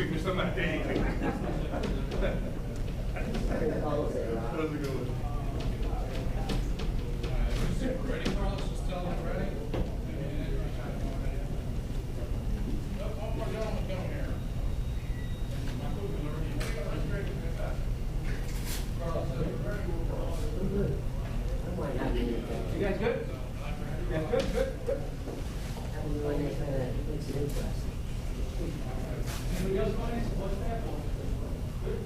figure something out there. How's it going? Ready, Carlos? Just tell them ready. One more gentleman down here. You guys good? Yeah, good. Anybody else want anything? What's that? Good?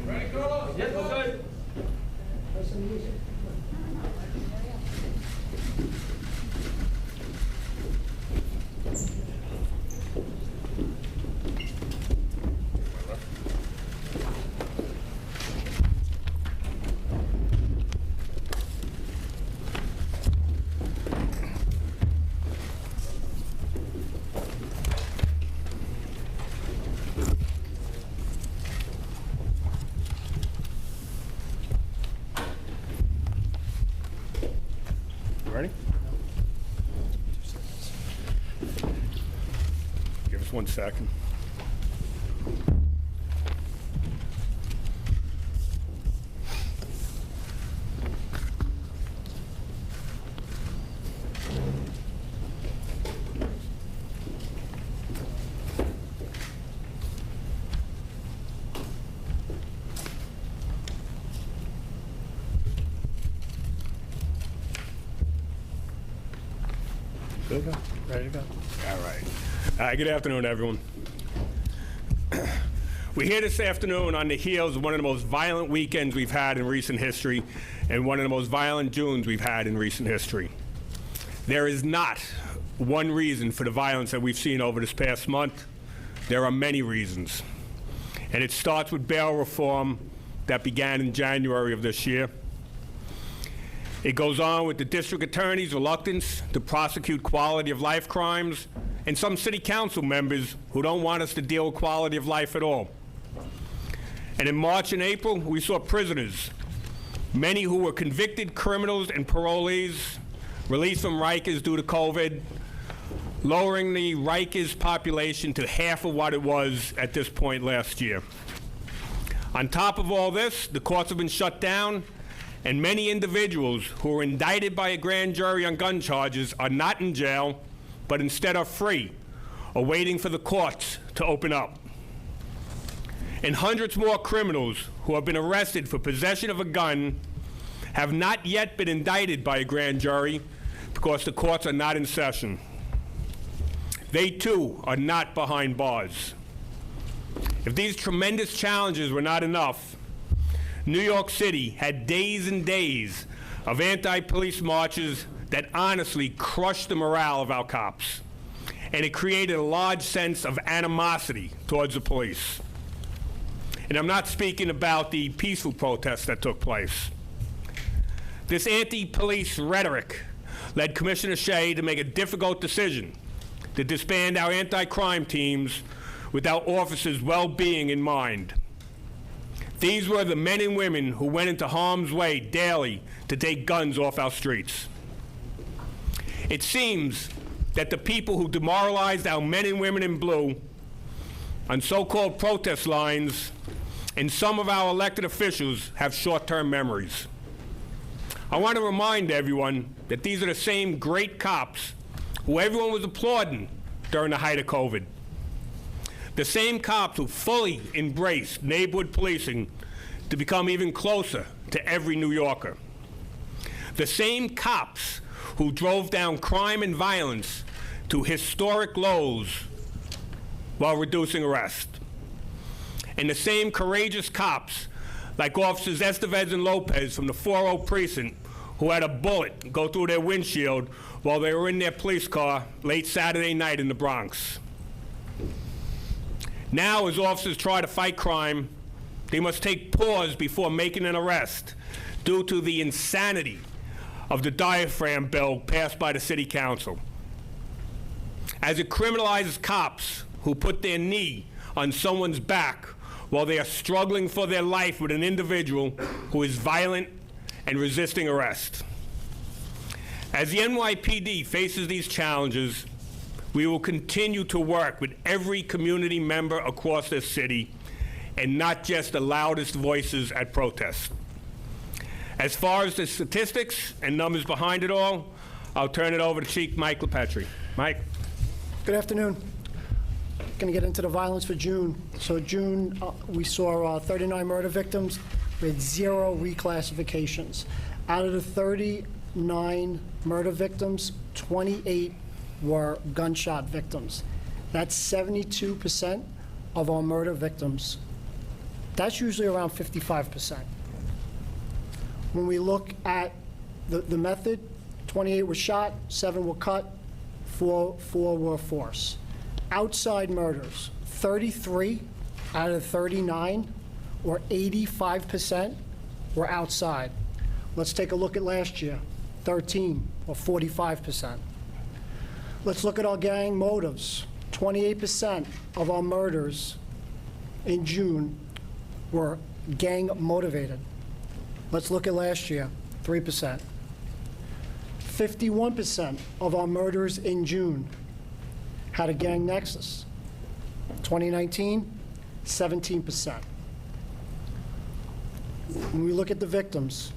Ready, Carlos? Yes, we're good. Ready? Give us 1 second. Ready to go? Ready to go? All right. Good afternoon, everyone. We're here this afternoon on the heels of one of the most violent weekends we've had in recent history and one of the most violent Junes we've had in recent history. There is not one reason for the violence that we've seen over this past month. There are many reasons. And it starts with bail reform that began in January of this year. It goes on with the district attorney's reluctance to prosecute quality of life crimes and some city council members who don't want us to deal with quality of life at all. And in March and April, we saw prisoners, many who were convicted criminals and parolees, released from Rikers due to COVID, lowering the Rikers population to half of what it was at this point last year. On top of all this, the courts have been shut down, and many individuals who were indicted by a grand jury on gun charges are not in jail, but instead are free, or waiting for the courts to open up. And hundreds more criminals who have been arrested for possession of a gun have not yet been indicted by a grand jury because the courts are not in session. They too are not behind bars. If these tremendous challenges were not enough, New York City had days and days of anti-police marches that honestly crushed the morale of our cops, and it created a large sense of animosity towards the police. And I'm not speaking about the peaceful protests that took place. This anti-police rhetoric led Commissioner Shea to make a difficult decision to disband our anti-crime teams with our officers' well-being in mind. These were the men and women who went into harm's way daily to take guns off our streets. It seems that the people who demoralized our men and women in blue on so-called protest lines and some of our elected officials have short-term memories. I want to remind everyone that these are the same great cops who everyone was applauding during the height of COVID. The same cops who fully embraced neighborhood policing to become even closer to every New Yorker. The same cops who drove down crime and violence to historic lows while reducing arrest. And the same courageous cops, like Officers Estevez and Lopez from the 4-0 precinct, who had a bullet go through their windshield while they were in their police car late Saturday night in the Bronx. Now, as officers try to fight crime, they must take pause before making an arrest due to the insanity of the Diaphragm bill passed by the City Council, as it criminalizes cops who put their knee on someone's back while they are struggling for their life with an individual who is violent and resisting arrest. As the NYPD faces these challenges, we will continue to work with every community member across this city and not just the loudest voices at protests. As far as the statistics and numbers behind it all, I'll turn it over to Chief Mike LaPetri. Mike. Good afternoon. Going to get into the violence for June. So June, we saw 39 murder victims with 0 reclassifications. Out of the 39 murder victims, 28 were gunshot victims. That's 72% of our murder victims. That's usually around 55%. When we look at the method, 28 were shot, 7 were cut, 4 were force. Outside murders, 33 out of 39, or 85%, were outside. Let's take a look at last year, 13, or 45%. Let's look at our gang motives. 28% of our murders in June were gang motivated. Let's look at last year, 3%. 51% of our murders in June had a gang nexus. 2019, 17%. When we look at the victims,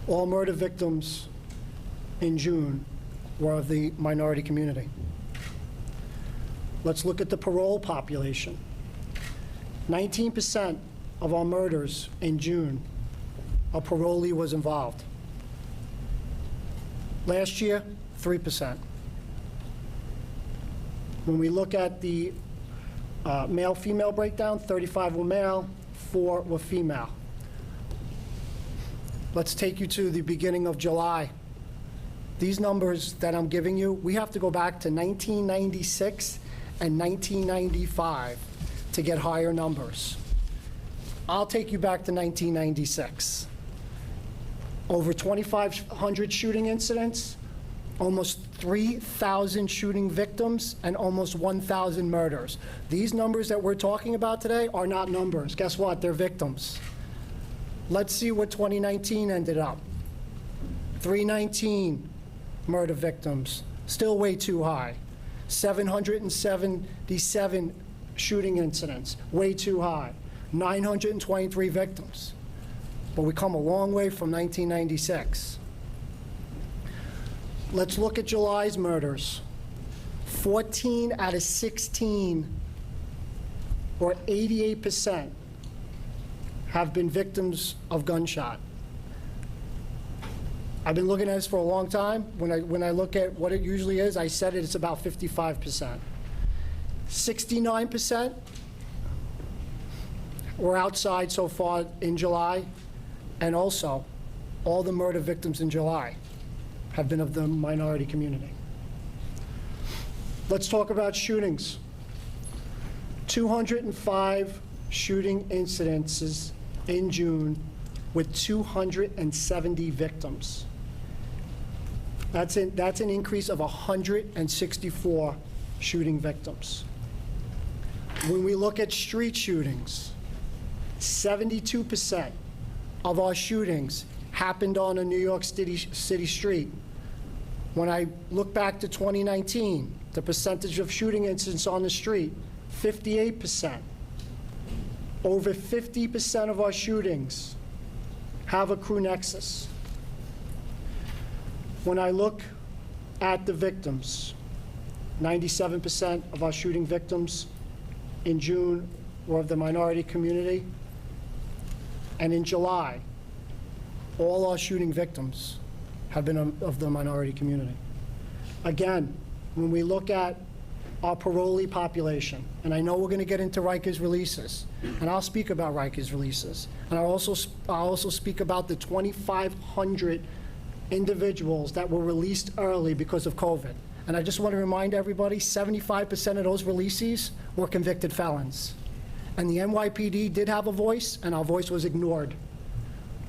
all murder victims in June were of the minority community. Let's look at the parole population. 19% of our murders in June, a parolee was involved. Last year, 3%. When we look at the male-female breakdown, 35 were male, 4 were female. Let's take you to the beginning of July. These numbers that I'm giving you, we have to go back to 1996 and 1995 to get higher numbers. I'll take you back to 1996. Over 2,500 shooting incidents, almost 3,000 shooting victims, and almost 1,000 murders. These numbers that we're talking about today are not numbers. Guess what? They're victims. Let's see what 2019 ended up. 319 murder victims, still way too high. 777 shooting incidents, way too high. 923 victims. But we come a long way from 1996. Let's look at July's murders. 14 out of 16, or 88%, have been victims of gunshot. I've been looking at this for a long time. When I look at what it usually is, I said it's about 55%. 69% were outside so far in July, and also all the murder victims in July have been of the minority community. Let's talk about shootings. 205 shooting incidences in June with 270 victims. That's an increase of 164 shooting victims. When we look at street shootings, 72% of our shootings happened on a New York City street. When I look back to 2019, the percentage of shooting incidents on the street, 58%. Over 50% of our shootings have a crew nexus. When I look at the victims, 97% of our shooting victims in June were of the minority community. And in July, all our shooting victims have been of the minority community. Again, when we look at our parolee population, and I know we're going to get into Rikers releases, and I'll speak about Rikers releases, and I'll also speak about the 2,500 individuals that were released early because of COVID. And I just want to remind everybody, 75% of those releasees were convicted felons. And the NYPD did have a voice, and our voice was ignored.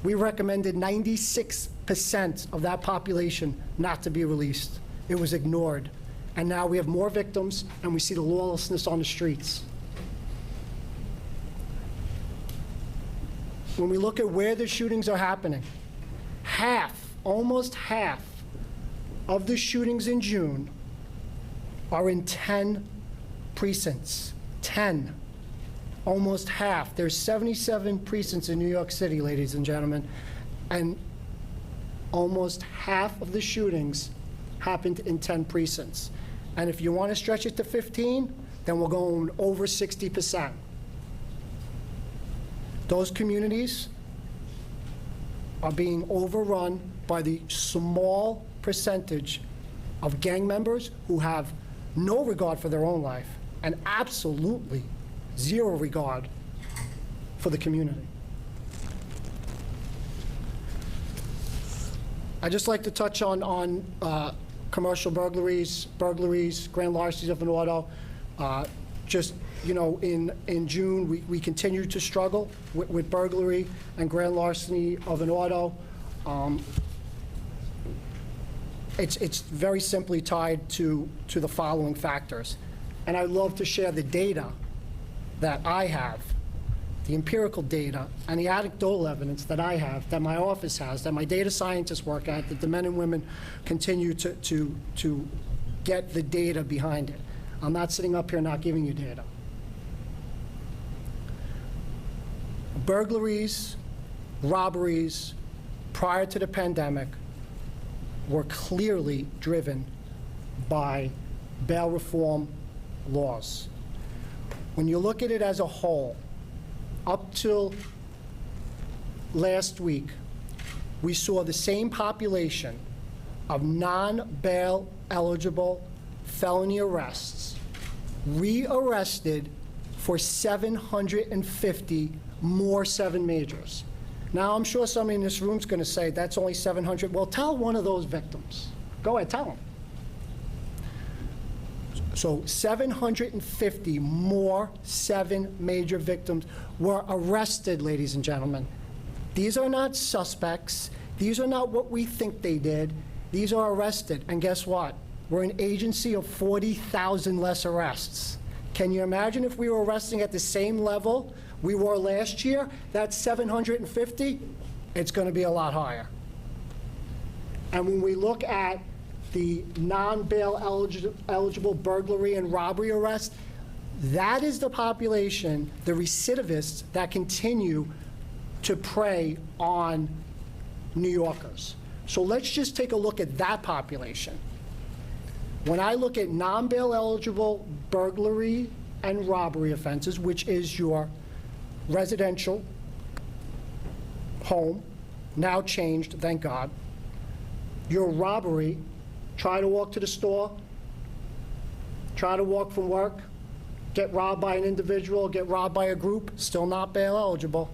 We recommended 96% of that population not to be released. It was ignored. And now we have more victims, and we see the lawlessness on the streets. when we look at where the shootings are happening, almost half of the shootings in June are in 10 precincts. 10. Almost half. There's 77 precincts in New York City, ladies and gentlemen, and almost half of the shootings happened in 10 precincts. And if you want to stretch it to 15, then we're going over 60%. Those communities are being overrun by the small percentage of gang members who have no regard for their own life and absolutely zero regard for the community. I'd just like to touch on commercial burglaries, grand larcenies of an auto. Just, you know, in June, we continued to struggle with burglary and grand larceny of an auto. It's very simply tied to the following factors. And I'd love to share the data that I have, the empirical data and the anecdotal evidence that I have, that my office has, that my data scientists work at, that the men and women continue to get the data behind it. I'm not sitting up here not giving you data. Burglaries, robberies prior to the pandemic were clearly driven by bail reform laws. When you look at it as a whole, up till last week, we saw the same population of non-bail eligible felony arrests re-arrested for 750 more 7 majors. Now, I'm sure somebody in this room is going to say, that's only 700. Well, tell one of those victims. Go ahead, tell them. So 750 more 7 major victims were arrested, ladies and gentlemen. These are not suspects. These are not what we think they did. These are arrested. And guess what? We're an agency of 40,000 less arrests. Can you imagine if we were arresting at the same level we were last year? That's 750. It's going to be a lot higher. And when we look at the non-bail eligible burglary and robbery arrests, that is the population, the recidivists, that continue to prey on New Yorkers. So let's just take a look at that population. When I look at non-bail eligible burglary and robbery offenses, which is your residential home, now changed, thank God, your robbery, try to walk to the store, try to walk from work, get robbed by an individual, get robbed by a group, still not bail eligible.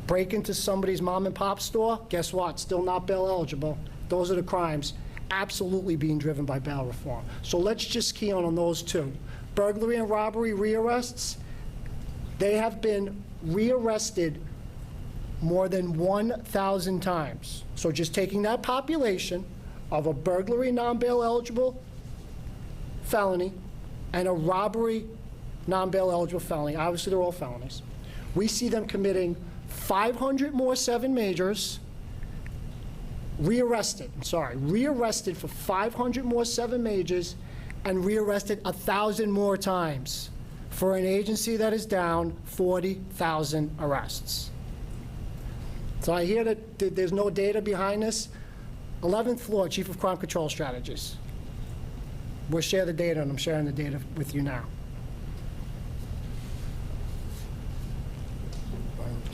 Break into somebody's mom and pop store, guess what? Still not bail eligible. Those are the crimes absolutely being driven by bail reform. So let's just key on those two. Burglary and robbery rearrests, they have been rearrested more than 1,000 times. So just taking that population of a burglary non-bail eligible felony and a robbery non-bail eligible felony, obviously they're all felonies, we see them committing 500 more 7 majors, rearrested for 500 more 7 majors, and rearrested 1,000 more times for an agency that is down 40,000 arrests. So I hear that there's no data behind this. 11th floor, Chief of Crime Control Strategies. We'll share the data, and I'm sharing the data with you now.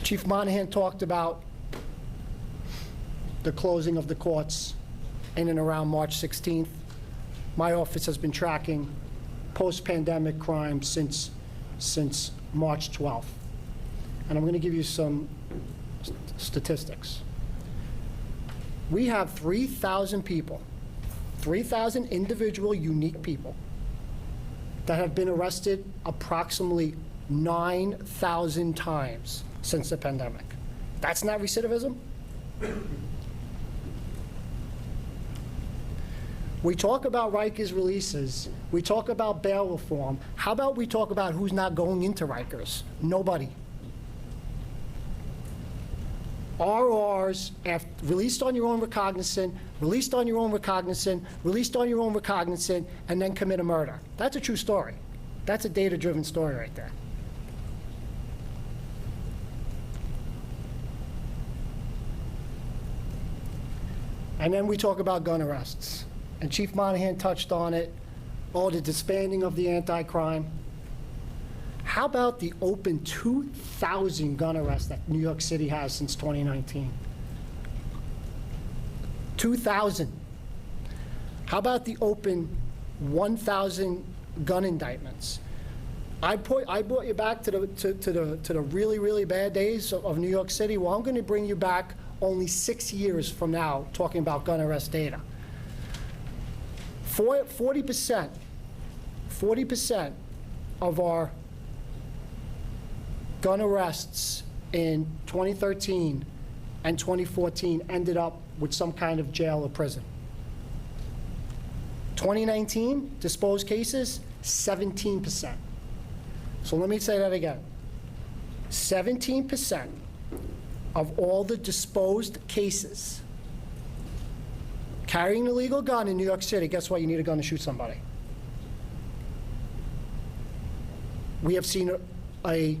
Chief Monahan talked about the closing of the courts in and around March 16th. My office has been tracking post-pandemic crime since March 12th. And I'm going to give you some statistics. We have 3,000 people, 3,000 individual unique people that have been arrested approximately 9,000 times since the pandemic. That's not recidivism? We talk about Rikers releases. We talk about bail reform. How about we talk about who's not going into Rikers? Nobody. RRs, released on your own recognizance, released on your own recognizance, released on your own recognizance, and then commit a murder. That's a true story. That's a data-driven story right there. And then we talk about gun arrests. And Chief Monahan touched on it, the disbanding of the anti-crime. How about the open 2,000 gun arrests that New York City has since 2019? 2,000. How about the open 1,000 gun indictments? I brought you back to the really, really bad days of New York City. Well, I'm going to bring you back only 6 years from now, talking about gun arrest data. 40% of our gun arrests in 2013 and 2014 ended up with some kind of jail or prison. 2019, disposed cases, 17%. So let me say that again. 17% of all the disposed cases carrying an illegal gun in New York City, guess what? You need a gun to shoot somebody. We have seen a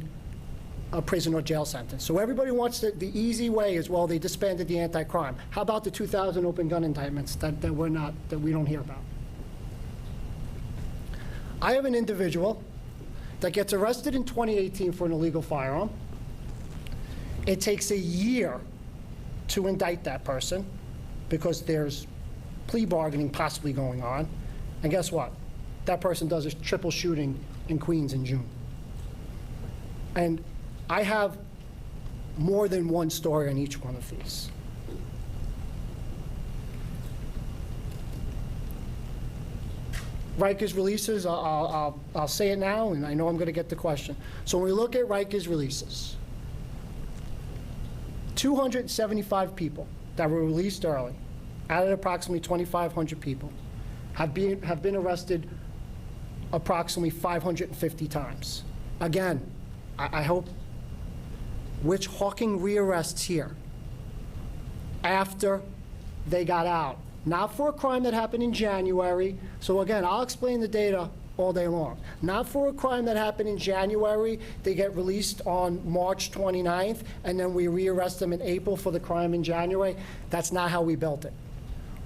prison or jail sentence. So everybody wants the easy way is, well, they disbanded the anti-crime. How about the 2,000 open gun indictments that we don't hear about? I have an individual that gets arrested in 2018 for an illegal firearm. It takes a year to indict that person because there's plea bargaining possibly going on. And guess what? That person does a triple shooting in Queens in June. And I have more than one story on each one of these. Rikers releases, I'll say it now, and I know I'm going to get the question. So when we look at Rikers releases, 275 people that were released early, out of approximately 2,500 people, have been arrested approximately 550 times. Again, I hope witch-hawking rearrests here after they got out. Not for a crime that happened in January. So again, I'll explain the data all day long. Not for a crime that happened in January. They get released on March 29th, and then we rearrest them in April for the crime in January. That's not how we built it.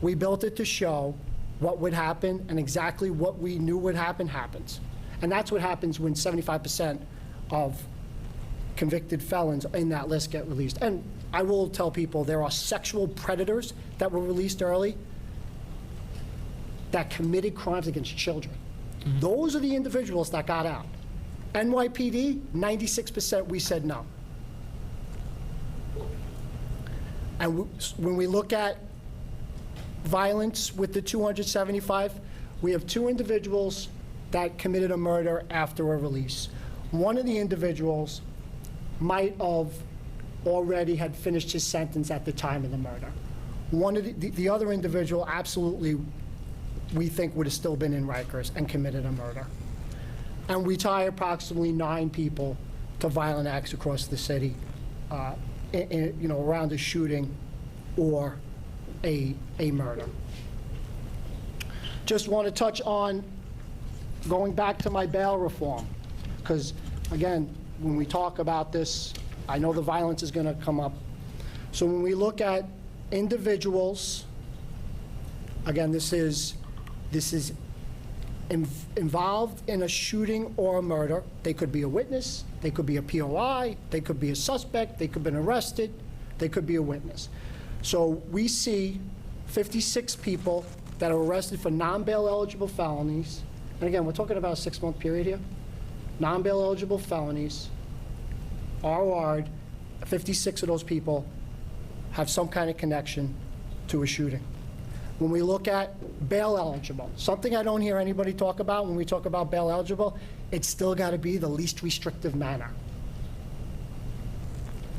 We built it to show what would happen, and exactly what we knew would happen happens. And that's what happens when 75% of convicted felons in that list get released. And I will tell people there are sexual predators that were released early that committed crimes against children. Mm-hmm. Those are the individuals that got out. NYPD, 96% we said no. And when we look at violence with the 275, we have 2 individuals that committed a murder after a release. One of the individuals might have already had finished his sentence at the time of the murder. One of the other individual absolutely, we think, would have still been in Rikers and committed a murder. And we tie approximately 9 people to violent acts across the city, around a shooting or a murder. Just want to touch on going back to my bail reform, because again, when we talk about this, I know the violence is going to come up. So when we look at individuals, again, this is involved in a shooting or a murder. They could be a witness, they could be a POI, they could be a suspect, they could have been arrested, they could be a witness. So we see 56 people that are arrested for non-bail eligible felonies. And again, we're talking about a 6-month period here. Non-bail eligible felonies, ROR'd, 56 of those people have some kind of connection to a shooting. When we look at bail eligible, something I don't hear anybody talk about when we talk about bail eligible, it's still got to be the least restrictive manner.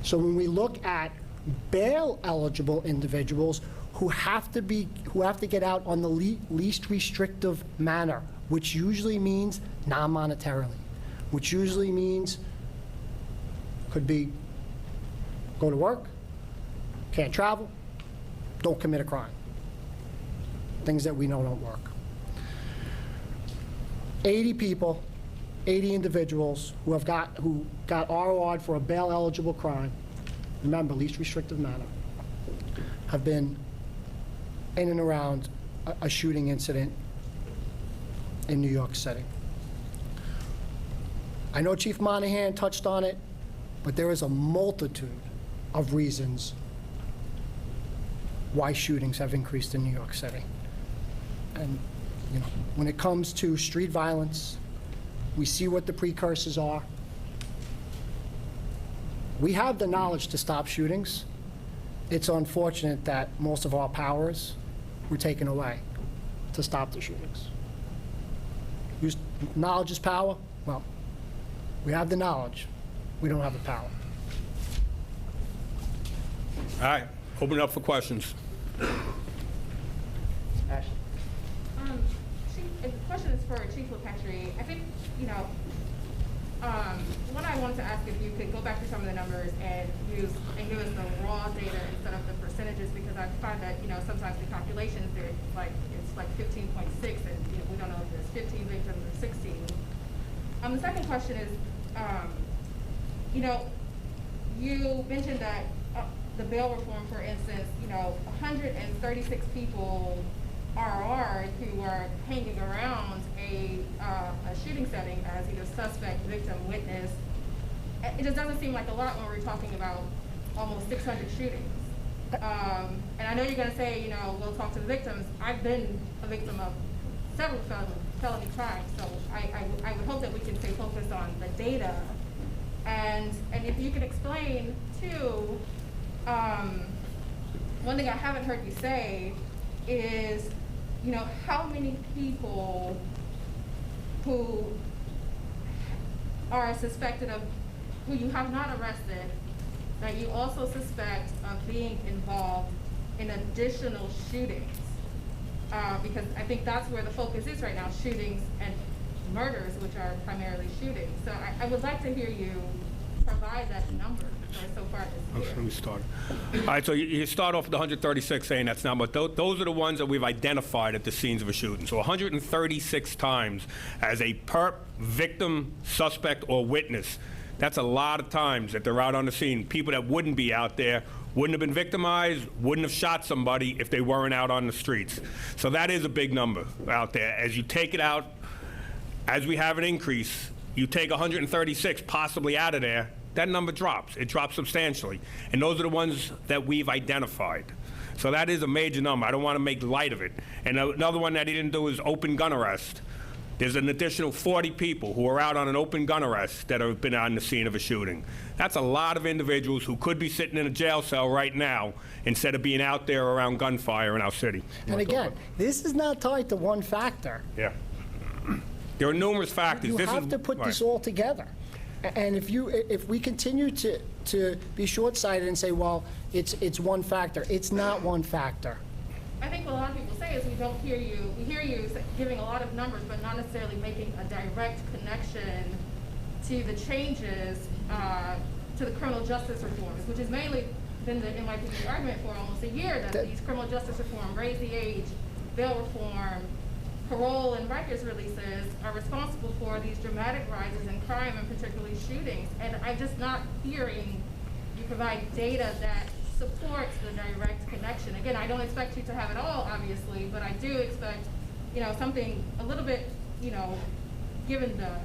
So when we look at bail eligible individuals who have to get out on the least restrictive manner, which usually means non-monetarily, which usually means could be go to work, Can't travel, don't commit a crime. Things that we know don't work. 80 people, 80 individuals who got ROR'd for a bail-eligible crime, remember, least restrictive manner, have been in and around a shooting incident in New York City. I know Chief Monahan touched on it, but there is a multitude of reasons why shootings have increased in New York City. And, you know, when it comes to street violence, we see what the precursors are. We have the knowledge to stop shootings. It's unfortunate that most of our powers were taken away to stop the shootings. Knowledge is power. Well, we have the knowledge. We don't have the power. All right, open it up for questions. Ashley. Chief, the question is for Chief LePetri. I think, you know, what I wanted to ask if you could go back to some of the numbers and give us the raw data instead of the percentages, because I find that, you know, sometimes the calculations, it's like 15.6, and you know, we don't know if there's 15 victims or 16. The second question is, you know, you mentioned that the bail reform, for instance, you know, 136 people RR who are hanging around a shooting setting as either suspect, victim, witness. It just doesn't seem like a lot when we're talking about almost 600 shootings. And I know you're going to say, you know, we'll talk to the victims. I've been a victim of several felony crimes, so I would hope that we can stay focused on the data. And if you can explain, too, one thing I haven't heard you say is, you know, how many people who are suspected of, who you have not arrested, that you also suspect of being involved in additional shootings? Because I think that's where the focus is right now, shootings and murders, which are primarily shootings. So I would like to hear you provide that number so far this year. Let me start. All right, so you start off with the 136 saying that's not, but those are the ones that we've identified at the scenes of a shooting. So 136 times as a perp, victim, suspect, or witness. That's a lot of times that they're out on the scene. People that wouldn't be out there, wouldn't have been victimized, wouldn't have shot somebody if they weren't out on the streets. So that is a big number out there. As you take it out, as we have an increase, you take 136 possibly out of there, that number drops. It drops substantially. And those are the ones that we've identified. So that is a major number. I don't want to make light of it. And another one that he didn't do is open gun arrest. There's an additional 40 people who are out on an open gun arrest that have been on the scene of a shooting. That's a lot of individuals who could be sitting in a jail cell right now instead of being out there around gunfire in our city. And again, this is not tied to one factor. Yeah. There are numerous factors. You have to put this all together. And if we continue to be short-sighted and say, well, it's one factor, it's not one factor. I think what a lot of people say is we hear you giving a lot of numbers, but not necessarily making a direct connection to the changes to the criminal justice reforms, which has mainly been the NYPD argument for almost a year, that these criminal justice reform, raise the age, bail reform, parole and records releases are responsible for these dramatic rises in crime and particularly shootings. And I'm just not hearing you provide data that supports the direct connection. Again, I don't expect you to have it all, obviously, but I do expect, you know, something a little bit, you know, given the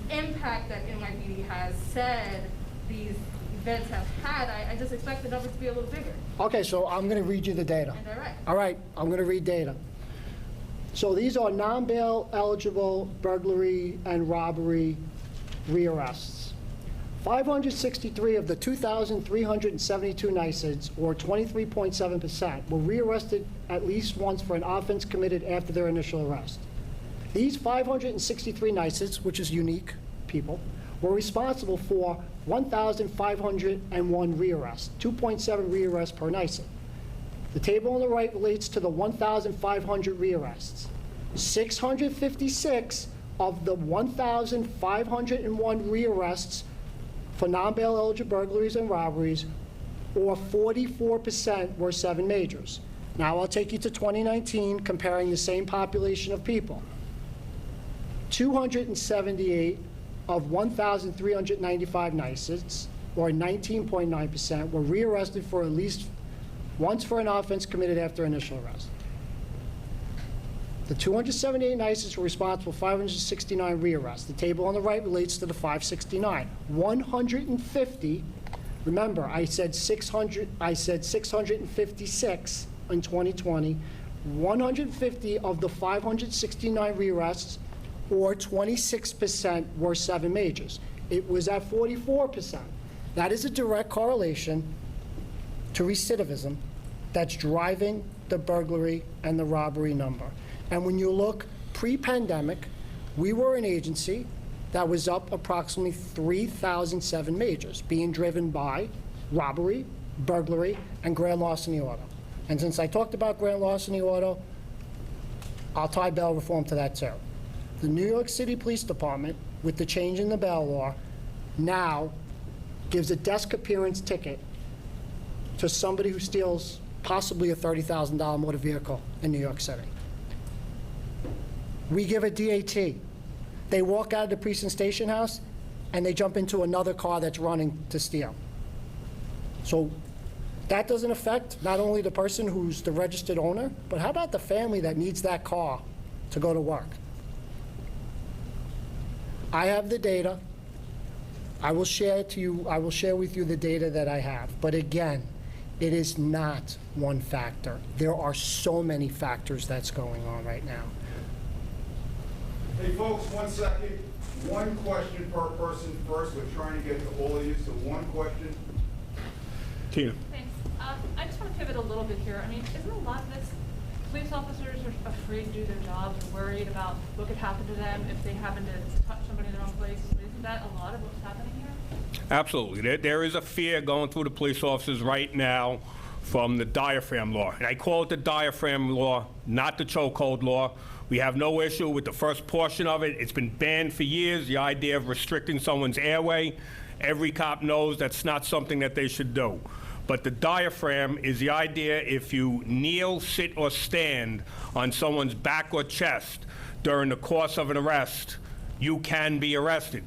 impact that NYPD has said these events have had, I just expect the numbers to be a little bigger. Okay, so I'm going to read you the data. And direct. All right, I'm going to read data. So these are non-bail eligible burglary and robbery rearrests. 563 of the 2,372 NYSIDs, or 23.7%, were rearrested at least once for an offense committed after their initial arrest. These 563 NYSIDs, which is unique people, were responsible for 1,501 rearrests, 2.7 rearrests per NYSID. The table on the right relates to the 1,500 rearrests. 656 of the 1,501 rearrests for non-bail eligible burglaries and robberies, or 44% were 7 majors. Now I'll take you to 2019, comparing the same population of people. 278 of 1,395 NYSIDs, or 19.9%, were rearrested for at least once for an offense committed after initial arrest. The 278 NYSIDs were responsible for 569 rearrests. The table on the right relates to the 569. 150, remember, I said 656 in 2020. 150 of the 569 rearrests, or 26%, were 7 majors. It was at 44%. That is a direct correlation to recidivism that's driving the burglary and the robbery number. And when you look pre-pandemic, we were an agency that was up approximately 3,007 majors, being driven by robbery, burglary, and grand larceny auto. And since I talked about grand larceny auto, I'll tie bail reform to that too. The New York City Police Department, with the change in the bail law, now gives a desk appearance ticket to somebody who steals possibly a $30,000 motor vehicle in New York City. We give a DAT. They walk out of the precinct station house and they jump into another car that's running to steal. So that doesn't affect not only the person who's the registered owner, but how about the family that needs that car to go to work? I have the data. I will share it to you. I will share with you the data that I have. But again, it is not one factor. There are so many factors that's going on right now. Hey folks, 1 second. One question per person first. We're trying to get to all of you, so one question. Tina. Thanks. I just want to pivot a little bit here. I mean, isn't a lot of this, police officers are afraid to do their jobs, or worried about what could happen to them if they happen to touch somebody in the wrong place? Isn't that a lot of what's happening here? Absolutely. There is a fear going through the police officers right now from the Diaphragm Law. And I call it the Diaphragm Law, not the chokehold law. We have no issue with the first portion of it. It's been banned for years, the idea of restricting someone's airway. Every cop knows that's not something that they should do. But the diaphragm is the idea if you kneel, sit, or stand on someone's back or chest during the course of an arrest, you can be arrested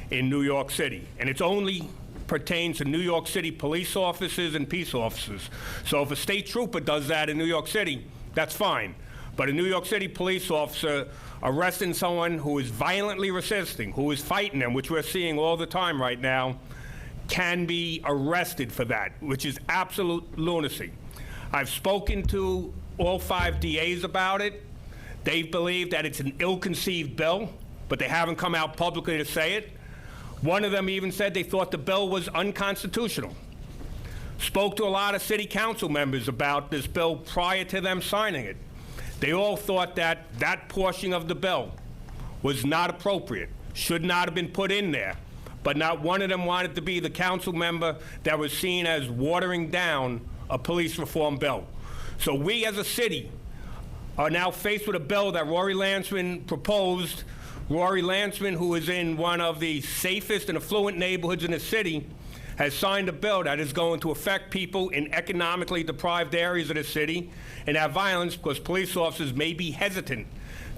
in New York City. And it's only pertains to New York City police officers and peace officers. So if a state trooper does that in New York City, that's fine. But a New York City police officer arresting someone who is violently resisting, who is fighting them, which we're seeing all the time right now, can be arrested for that, which is absolute lunacy. I've spoken to all 5 DAs about it. They believe that it's an ill-conceived bill, but they haven't come out publicly to say it. One of them even said they thought the bill was unconstitutional. Spoke to a lot of city council members about this bill prior to them signing it. They all thought that that portion of the bill was not appropriate, should not have been put in there, but not one of them wanted to be the council member that was seen as watering down a police reform bill. So we as a city are now faced with a bill that Rory Lansman proposed. Rory Lansman, who is in one of the safest and affluent neighborhoods in the city, has signed a bill that is going to affect people in economically deprived areas of the city and have violence because police officers may be hesitant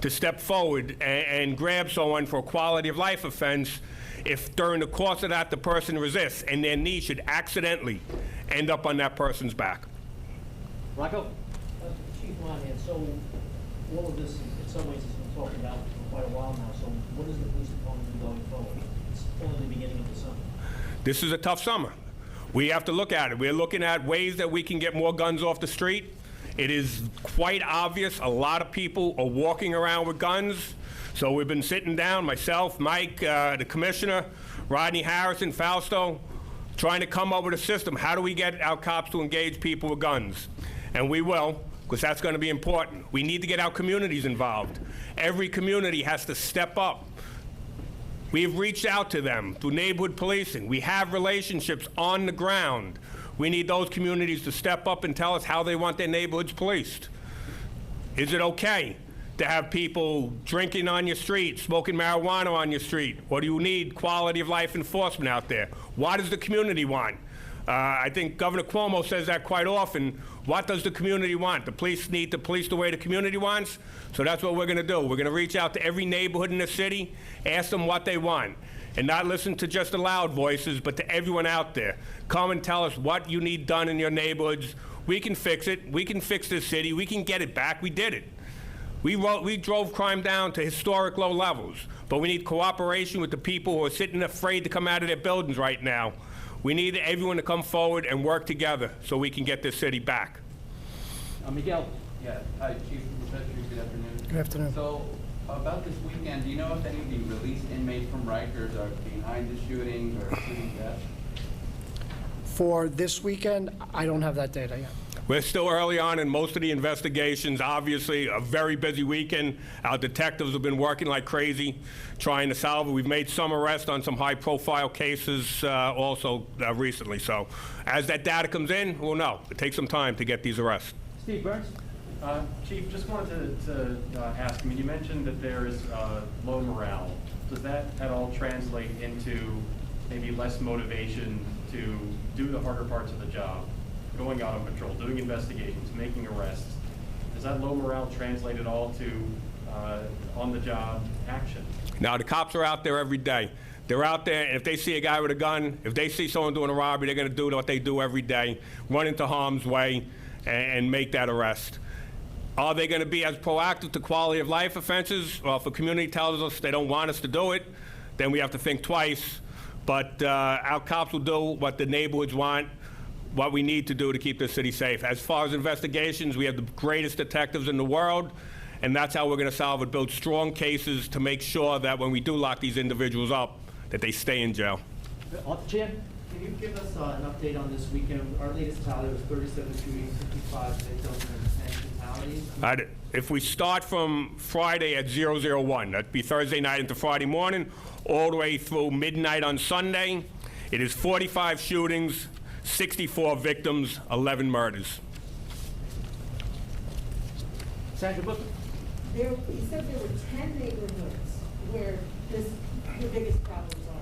to step forward and grab someone for a quality of life offense if during the course of that the person resists and their knee should accidentally end up on that person's back. Rocco? Chief Monahan, so all of this, in some ways, has been talked about for quite a while now, so what is the police department do going forward? It's only the beginning of the summer. This is a tough summer. We have to look at it. We're looking at ways that we can get more guns off the street. It is quite obvious a lot of people are walking around with guns. So we've been sitting down, myself, Mike, the commissioner, Rodney Harrison, Fausto, trying to come up with a system. How do we get our cops to engage people with guns? And we will, because that's going to be important. We need to get our communities involved. Every community has to step up. We've reached out to them through neighborhood policing. We have relationships on the ground. We need those communities to step up and tell us how they want their neighborhoods policed. Is it okay to have people drinking on your street, smoking marijuana on your street? Or do you need quality of life enforcement out there? What does the community want? I think Governor Cuomo says that quite often. What does the community want? The police need to police the way the community wants. So that's what we're going to do. We're going to reach out to every neighborhood in the city, ask them what they want, and not listen to just the loud voices, but to everyone out there. Come and tell us what you need done in your neighborhoods. We can fix it. We can fix this city. We can get it back. We did it. We drove crime down to historic low levels, but we need cooperation with the people who are sitting afraid to come out of their buildings right now. We need everyone to come forward and work together so we can get this city back. Miguel. Yeah, hi, Chief Petrie, good afternoon. Good afternoon. So, about this weekend, do you know if any of the released inmates from Rikers are behind the shootings or shooting deaths? For this weekend, I don't have that data yet. We're still early on in most of the investigations. Obviously, a very busy weekend. Our detectives have been working like crazy, trying to solve it. We've made some arrests on some high-profile cases also recently. So as that data comes in, we'll know. It takes some time to get these arrests. Steve Burns. Chief, just wanted to ask, I mean, you mentioned that there is low morale. Does that at all translate into maybe less motivation to do the harder parts of the job? Going out on patrol, doing investigations, making arrests. Does that low morale translate at all to on-the-job action? Now, the cops are out there every day. They're out there, and if they see a guy with a gun, if they see someone doing a robbery, they're going to do what they do every day, run into harm's way and make that arrest. Are they going to be as proactive to quality of life offenses? Well, if the community tells us they don't want us to do it, then we have to think twice. But our cops will do what the neighborhoods want, what we need to do to keep the city safe. As far as investigations, we have the greatest detectives in the world, and that's how we're going to solve it, build strong cases to make sure that when we do lock these individuals up, that they stay in jail. Jan. Can you give us an update on this weekend? Our latest tally was 37 shootings, 55 victims, and 10 fatalities. If we start from Friday at 001, that'd be Thursday night into Friday morning, all the way through midnight on Sunday, it is 45 shootings, 64 victims, 11 murders. Sandra Booker. You said there were 10 neighborhoods where the biggest problems are.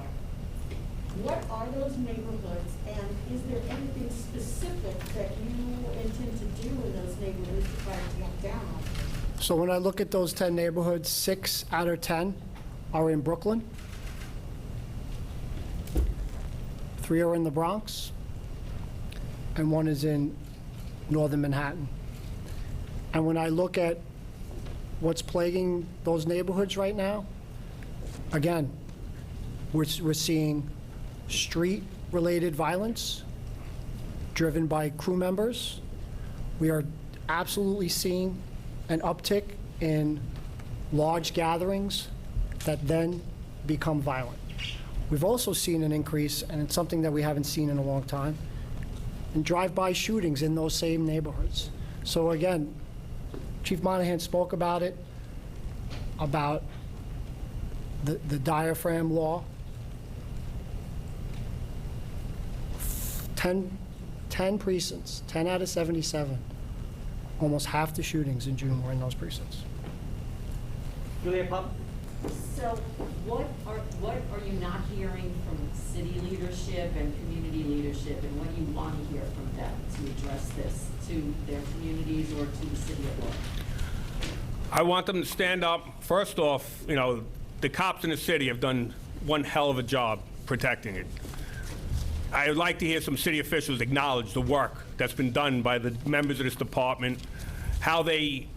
What are those neighborhoods, and is there anything specific that you intend to do in those neighborhoods to try to knock down on them? So when I look at those 10 neighborhoods, 6 out of 10 are in Brooklyn. 3 are in the Bronx, and 1 is in northern Manhattan. And when I look at what's plaguing those neighborhoods right now, again, we're seeing street-related violence driven by crew members. We are absolutely seeing an uptick in large gatherings that then become violent. We've also seen an increase, and it's something that we haven't seen in a long time, in drive-by shootings in those same neighborhoods. So again, Chief Monahan spoke about it, about the Diaphragm Law. 10 precincts, 10 out of 77. Almost half the shootings in June were in those precincts. Juliet Pop. So what are you not hearing from city leadership and community leadership, and what do you want to hear from them to address this to their communities or to the city at large? I want them to stand up. First off, you know, the cops in the city have done one hell of a job protecting it. I would like to hear some city officials acknowledge the work that's been done by the members of this department, how they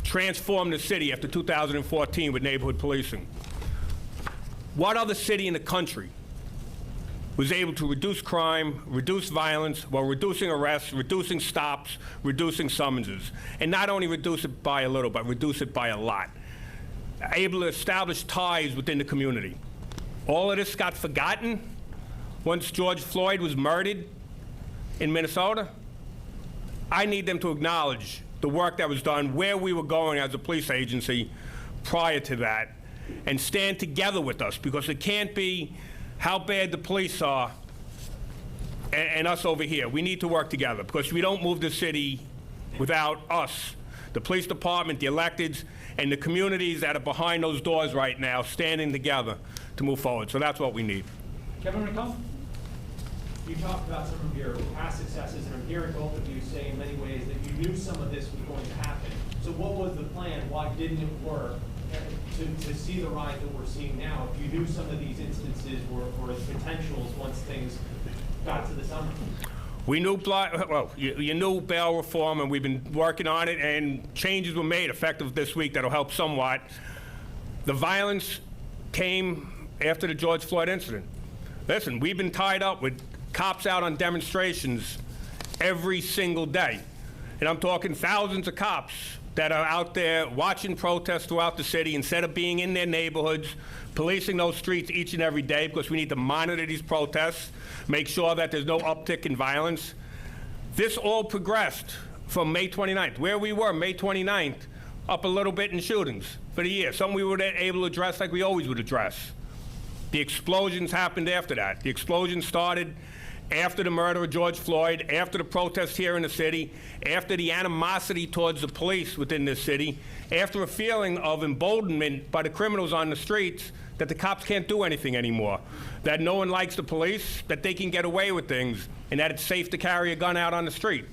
transformed the city after 2014 with neighborhood policing. What other city in the country was able to reduce crime, reduce violence, while reducing arrests, reducing stops, reducing summonses? And not only reduce it by a little, but reduce it by a lot. Able to establish ties within the community. All of this got forgotten once George Floyd was murdered in Minnesota. I need them to acknowledge the work that was done, where we were going as a police agency prior to that, and stand together with us, because it can't be how bad the police are and us over here. We need to work together, because we don't move the city without us the police department, the electeds, and the communities that are behind those doors right now standing together to move forward. So that's what we need. Kevin McCall? You talked about some of your past successes, and I'm hearing both of you say in many ways that you knew some of this was going to happen. So what was the plan? Why didn't it work to see the rise that we're seeing now? If you knew some of these instances were potentials once things got to the summer. We knew, you knew bail reform, and we've been working on it, and changes were made effective this week that'll help somewhat. The violence came after the George Floyd incident. Listen, we've been tied up with cops out on demonstrations every single day. And I'm talking thousands of cops that are out there watching protests throughout the city instead of being in their neighborhoods, policing those streets each and every day, because we need to monitor these protests, make sure that there's no uptick in violence. This all progressed from May 29th, where we were May 29th, up a little bit in shootings for the year, something we were able to address like we always would address. The explosions happened after that. The explosion started after the murder of George Floyd, after the protests here in the city, after the animosity towards the police within this city, after a feeling of emboldenment by the criminals on the streets that the cops can't do anything anymore, that no one likes the police, that they can get away with things, and that it's safe to carry a gun out on the street.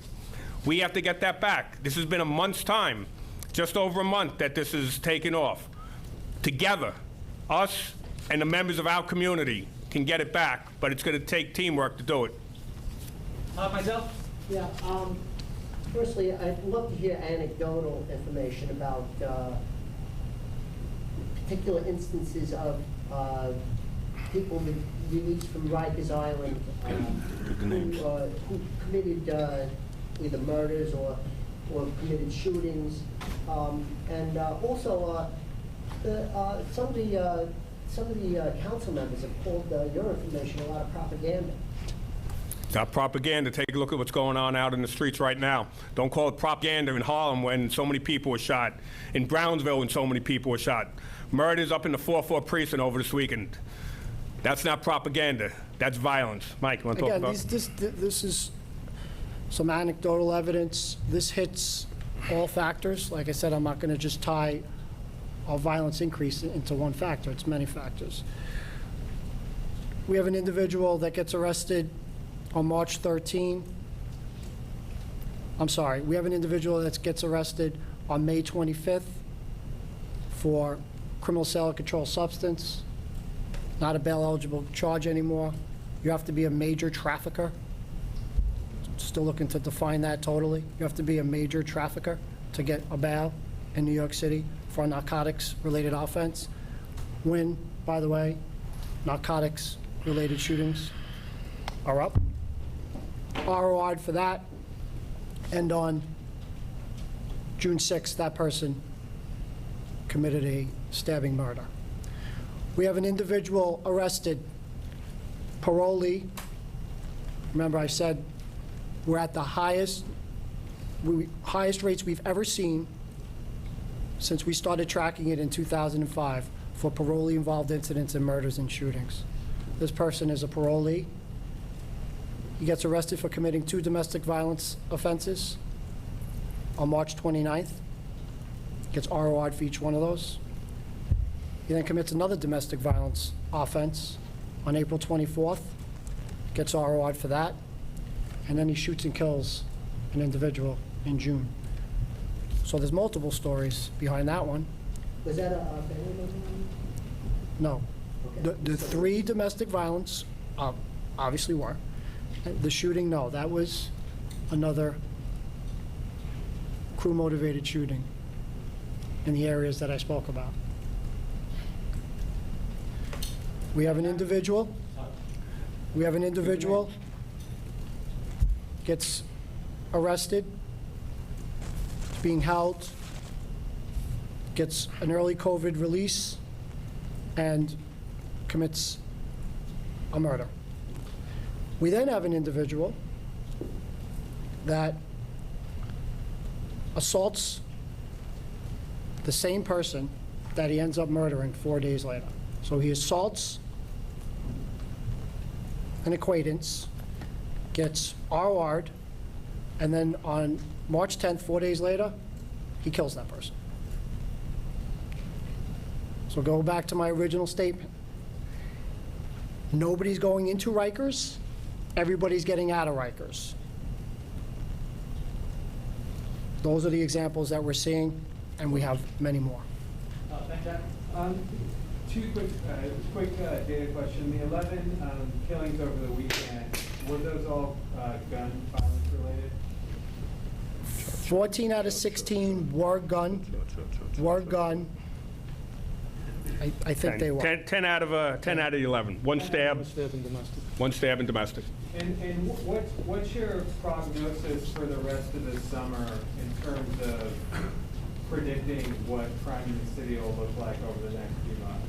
We have to get that back. This has been a month's time, just over a month that this has taken off. Together, us and the members of our community can get it back, but it's going to take teamwork to do it. Myself? Yeah, firstly, I'd love to hear anecdotal information about particular instances of people released from Rikers Island who committed either murders or committed shootings, and also some of the council members have called your information a lot of propaganda. Not propaganda. Take a look at what's going on out in the streets right now. Don't call it propaganda in Harlem when so many people were shot. In Brownsville when so many people were shot. Murders up in the 4-4 precinct over this weekend. That's not propaganda. That's violence. Mike, you want to talk about? Again, this is some anecdotal evidence. This hits all factors. Like I said, I'm not going to just tie our violence increase into one factor. It's many factors. We have an individual that gets arrested on March 13. I'm sorry. We have an individual that gets arrested on May 25th for criminal sale of controlled substance. Not a bail-eligible charge anymore. You have to be a major trafficker. Still looking to define that totally. You have to be a major trafficker to get a bail in New York City for a narcotics-related offense. When, by the way, narcotics-related shootings are up. ROI'd for that. And on June 6th, that person committed a stabbing murder. We have an individual arrested, parolee. Remember I said we're at the highest rates we've ever seen since we started tracking it in 2005 for parolee-involved incidents and murders and shootings. This person is a parolee. He gets arrested for committing 2 domestic violence offenses on March 29th. Gets ROI'd for each one of those. He then commits another domestic violence offense on April 24th. Gets ROI'd for that. And then he shoots and kills an individual in June. So there's multiple stories behind that one. Was that a family member? No. Okay. The 3 domestic violence obviously were. The shooting, no. That was another crew-motivated shooting in the areas that I spoke about. We have an individual. Gets arrested, being held, gets an early COVID release, and commits a murder. We then have an individual that assaults the same person that he ends up murdering 4 days later. So he assaults an acquaintance, gets ROR'd, and then on March 10th, 4 days later, he kills that person. So go back to my original statement. Nobody's going into Rikers, everybody's getting out of Rikers. Those are the examples that we're seeing, and we have many more. Thanks, Jack. Two quick data question. The 11 killings over the weekend, were those all gun violence related? 14 out of 16 were gun. I think they were. 10 out of 11. One stab. One stab and domestic. And what's your prognosis for the rest of the summer in terms of predicting what crime in the city will look like over the next few months?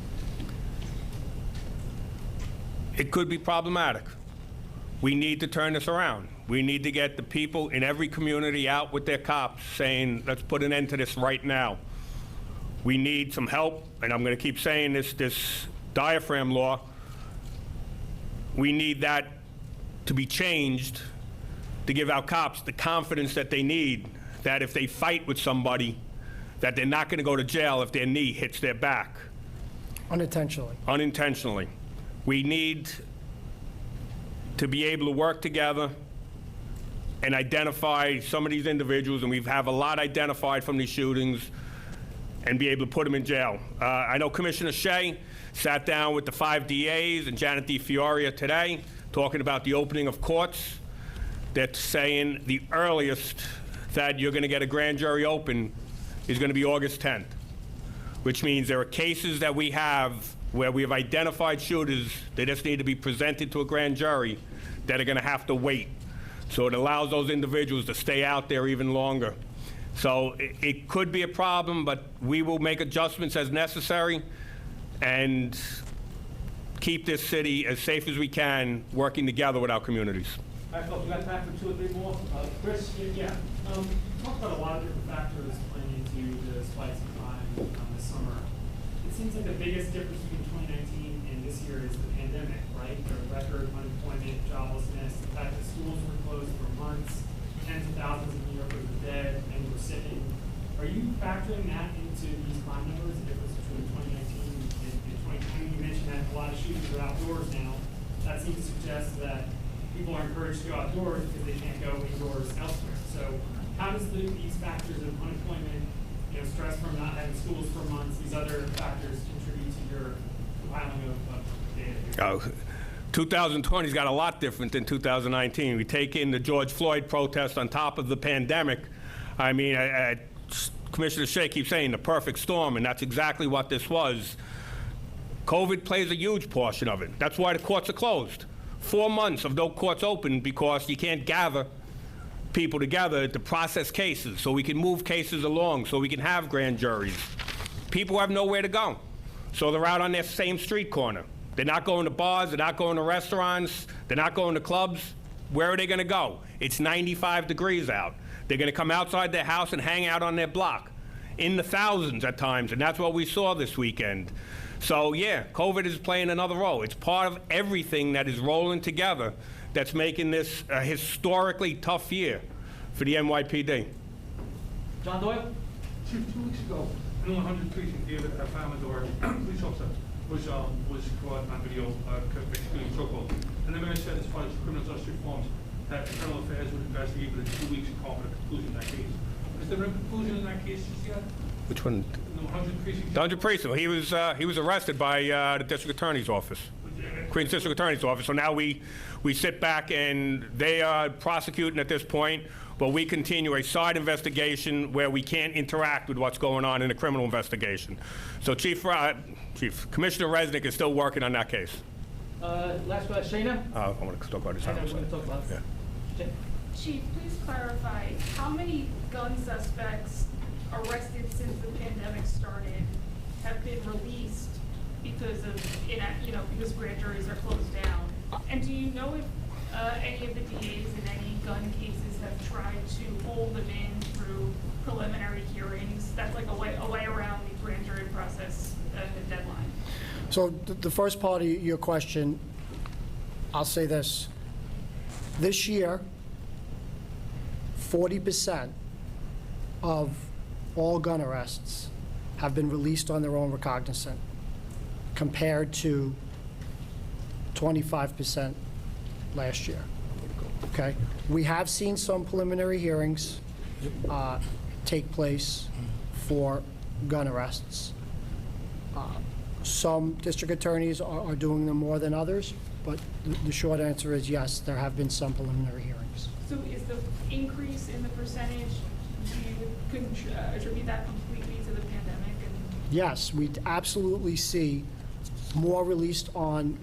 It could be problematic. We need to turn this around. We need to get the people in every community out with their cops saying, let's put an end to this right now. We need some help, and I'm going to keep saying this Diaphragm Law, we need that to be changed to give our cops the confidence that they need, that if they fight with somebody, that they're not going to go to jail if their knee hits their back. Unintentionally. Unintentionally. We need to be able to work together and identify some of these individuals, and we have a lot identified from these shootings, and be able to put them in jail. I know Commissioner Shea sat down with the 5 DAs and Janet DeFioria today, talking about the opening of courts. They're saying the earliest that you're going to get a grand jury open is going to be August 10th, which means there are cases that we have where we have identified shooters, they just need to be presented to a grand jury, that are going to have to wait. So it allows those individuals to stay out there even longer. So it could be a problem, but we will make adjustments as necessary and keep this city as safe as we can, working together with our communities. All right, folks, we got time for 2 or 3 more. Chris? Yeah. Talked about a lot of different factors playing into the spikes in crime this summer. It seems like the biggest difference between 2019 and this year is the pandemic, right? The record unemployment, joblessness, the fact that schools were closed for months, tens of thousands of New Yorkers were dead and were sitting. Are you factoring that into these crime numbers, the difference between 2019 and 2020? You mentioned that a lot of shootings are outdoors now. That seems to suggest that people are encouraged to go outdoors because they can't go indoors elsewhere. So how does these factors of unemployment, stress from not having schools for months, these other factors contribute to your compiling of data? 2020's got a lot different than 2019. We take in the George Floyd protest on top of the pandemic. I mean, Commissioner Shea keeps saying the perfect storm, and that's exactly what this was. COVID plays a huge portion of it. That's why the courts are closed. 4 months of no courts open because you can't gather people together to process cases, so we can move cases along, so we can have grand juries. People have nowhere to go, so they're out on their same street corner. They're not going to bars, they're not going to restaurants, they're not going to clubs. Where are they going to go? It's 95 degrees out. They're going to come outside their house and hang out on their block, in the thousands at times, and that's what we saw this weekend. So yeah, COVID is playing another role. It's part of everything that is rolling together that's making this a historically tough year for the NYPD. John Doyle? Chief, 2 weeks ago, an 100 precinct gave a family door police officer was caught on video executing chokehold. And the mayor said as part of criminal justice reforms that internal affairs would investigate within 2 weeks and come to a conclusion in that case. Is there a conclusion in that case just yet? Which one? No, 100 precinct. 100 precinct. He was arrested by the district attorney's office, Queens District Attorney's office. So now we sit back and they are prosecuting at this point, but we continue a side investigation where we can't interact with what's going on in a criminal investigation. So Commissioner Resnick is still working on that case. Last question, Shayna? I want to talk about his I know we're homicide. going to talk about Yeah. Chief, please clarify, how many gun suspects arrested since the pandemic started have been released because of, because grand juries are closed down? And do you know if any of the DAs in any gun cases have tried to hold them in through preliminary hearings? That's like a way around the grand jury process, the deadline. So the first part of your question, I'll say this. This year, 40% of all gun arrests have been released on their own recognizance, compared to 25% last year. Okay? We have seen some preliminary hearings take place for gun arrests. Some district attorneys are doing them more than others, but the short answer is yes, there have been some preliminary hearings. So is the increase in the percentage, you could attribute that completely to the pandemic? Yes, we absolutely see more released on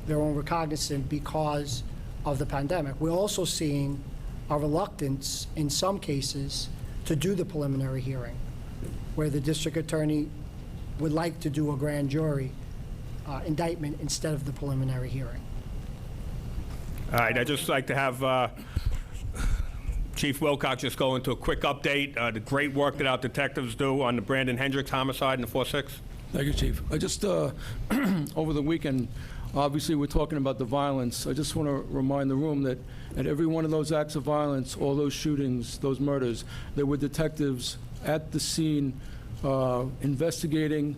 their own recognizance because of the pandemic. We're also seeing a reluctance in some cases to do the preliminary hearing, where the district attorney would like to do a grand jury indictment instead of the preliminary hearing. All right, I'd just like to have Chief Wilcox just go into a quick update, the great work that our detectives do on the Brandon Hendricks homicide in the 4-6. Thank you, Chief. I just, over the weekend, obviously we're talking about the violence. I just want to remind the room that at every one of those acts of violence, all those shootings, those murders, there were detectives at the scene investigating,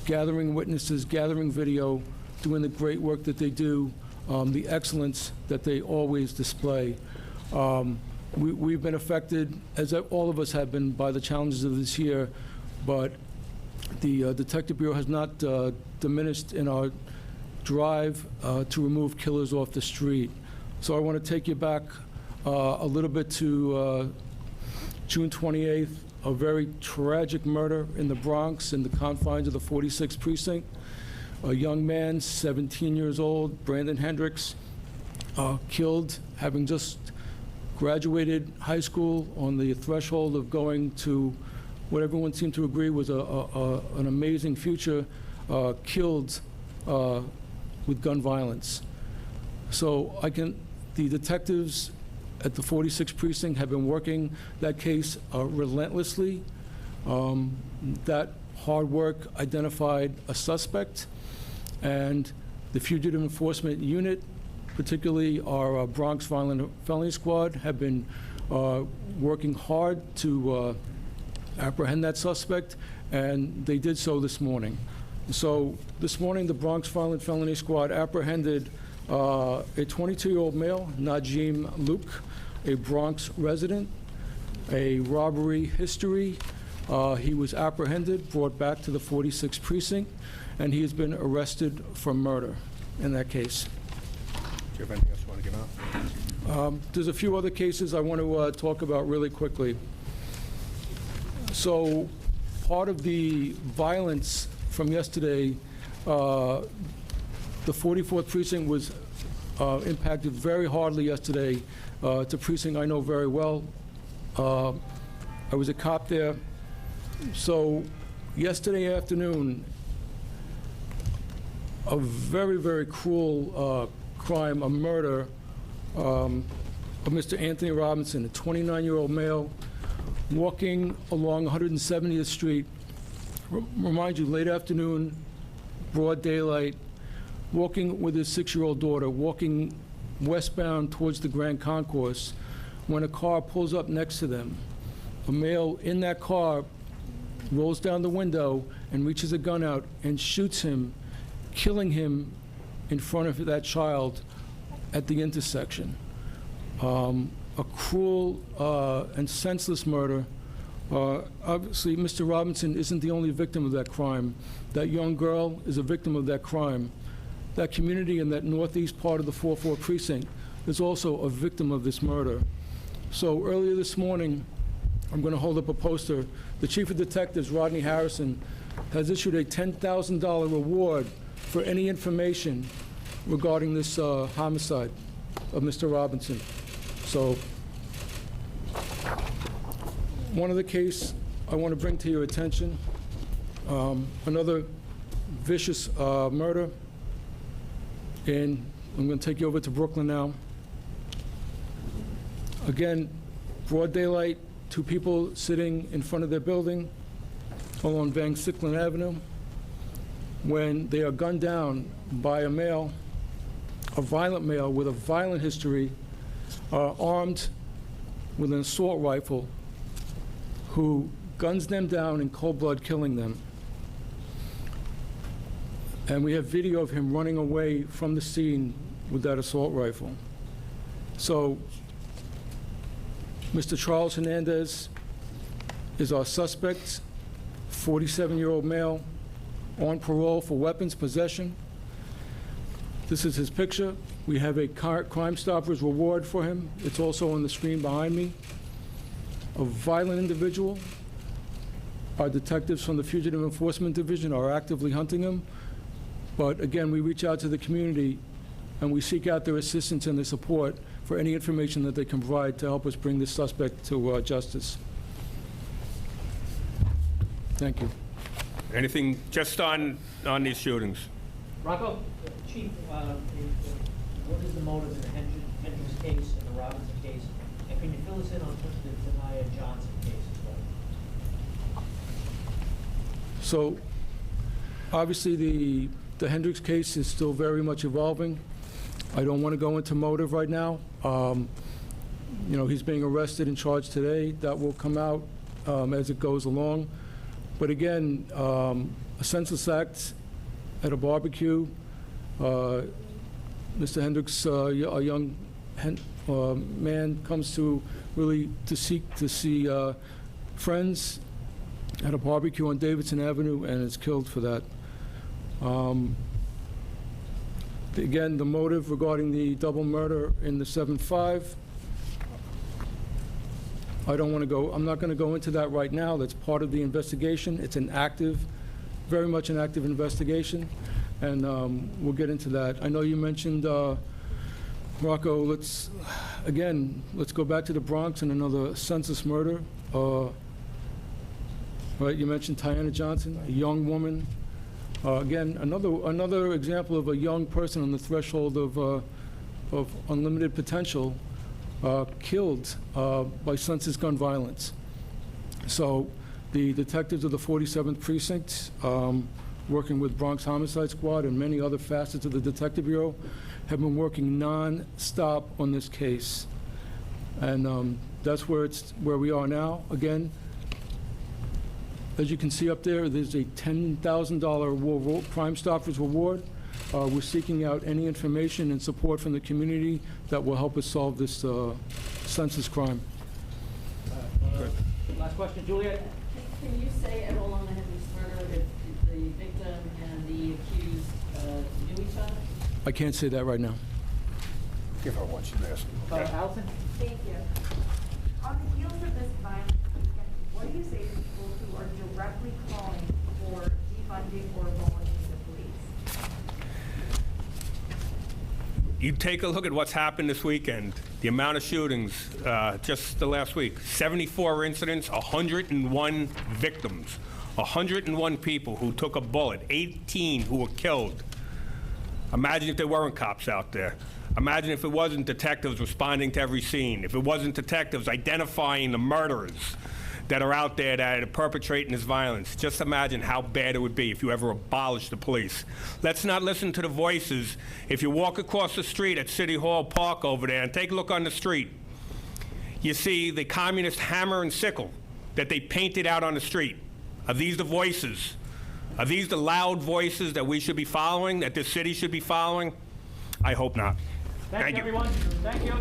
gathering witnesses, gathering video, doing the great work that they do, the excellence that they always display. We've been affected, as all of us have been, by the challenges of this year, but the Detective Bureau has not diminished in our drive to remove killers off the street. So I want to take you back a little bit to June 28th, a very tragic murder in the Bronx in the confines of the 46th precinct. A young man, 17 years old, Brandon Hendricks, killed having just graduated high school on the threshold of going to what everyone seemed to agree was an amazing future, killed with gun violence. So the detectives at the 46th precinct have been working that case relentlessly. That hard work identified a suspect, and the Fugitive Enforcement Unit, particularly our Bronx Violent Felony Squad, have been working hard to apprehend that suspect, and they did so this morning. So this morning, the Bronx Violent Felony Squad apprehended a 22-year-old male, Najim Luke, a Bronx resident, a robbery history. He was apprehended, brought back to the 46th precinct, and he has been arrested for murder in that case. Do you have anything else you want to give out? There's a few other cases I want to talk about really quickly. So part of the violence from yesterday, the 44th precinct was impacted very hardly yesterday. It's a precinct I know very well. I was a cop there. So yesterday afternoon, a very, very cruel crime, a murder of Mr. Anthony Robinson, a 29-year-old male, walking along 170th Street. Remind you, late afternoon, broad daylight, walking with his 6-year-old daughter, walking westbound towards the Grand Concourse, when a car pulls up next to them. A male in that car rolls down the window and reaches a gun out and shoots him, killing him in front of that child at the intersection. A cruel and senseless murder. Obviously, Mr. Robinson isn't the only victim of that crime. That young girl is a victim of that crime. That community in that northeast part of the 4-4 precinct is also a victim of this murder. So earlier this morning, I'm going to hold up a poster. The Chief of Detectives, Rodney Harrison, has issued a $10,000 reward for any information regarding this homicide of Mr. Robinson. So one other case I want to bring to your attention, another vicious murder, and I'm going to take you over to Brooklyn now. Again, broad daylight, 2 people sitting in front of their building along Van Sicklen Avenue when they are gunned down by a male, a violent male with a violent history, armed with an assault rifle, who guns them down in cold blood, killing them. And we have video of him running away from the scene with that assault rifle. So, Mr. Charles Hernandez is our suspect, 47-year-old male, on parole for weapons possession. This is his picture. We have a Crime Stoppers reward for him. It's also on the screen behind me. A violent individual. Our detectives from the Fugitive Enforcement Division are actively hunting him. But again, we reach out to the community and we seek out their assistance and their support for any information that they can provide to help us bring this suspect to justice. Thank you. Anything just on these shootings? Rocco, Chief, what is the motive in the Hendricks case and the Robinson case? And can you fill us in on the Tanaya Johnson case as well? So, obviously, the Hendricks case is still very much evolving. I don't want to go into motive right now. You know, he's being arrested and charged today. That will come out as it goes along. But again, a senseless act at a barbecue. Mr. Hendricks, a young man, comes to seek to see friends at a barbecue on Davidson Avenue and is killed for that. Again, the motive regarding the double murder in the 7-5, I'm not going to go into that right now. That's part of the investigation. It's an active, very much an active investigation, and we'll get into that. I know you mentioned, Rocco, let's go back to the Bronx and another senseless murder. Right, you mentioned Tiana Johnson, a young woman. Again, another example of a young person on the threshold of unlimited potential, killed by senseless gun violence. So the detectives of the 47th Precinct, working with Bronx Homicide Squad and many other facets of the Detective Bureau, have been working non-stop on this case. And that's where we are now. Again, as you can see up there, there's a $10,000 Crime Stoppers reward. We're seeking out any information and support from the community that will help us solve this senseless crime. Last question, Juliet. Can you say at all on the Hendricks murder if the victim and the accused knew each other? I can't say that right now. Give her what she's asking. Allison? Thank you. On the heels of this violence weekend, what do you say to people who are directly calling for defunding or abolishing the police? You take a look at what's happened this weekend, the amount of shootings just the last week, 74 incidents, 101 victims, 101 people who took a bullet, 18 who were killed. Imagine if there weren't cops out there. Imagine if it wasn't detectives responding to every scene, if it wasn't detectives identifying the murderers that are out there that are perpetrating this violence. Just imagine how bad it would be if you ever abolished the police. Let's not listen to the voices. If you walk across the street at City Hall Park over there and take a look on the street, you see the communist hammer and sickle that they painted out on the street. Are these the voices? Are these the loud voices that we should be following, that this city should be following? I hope not. Thank you, everyone. Thank you.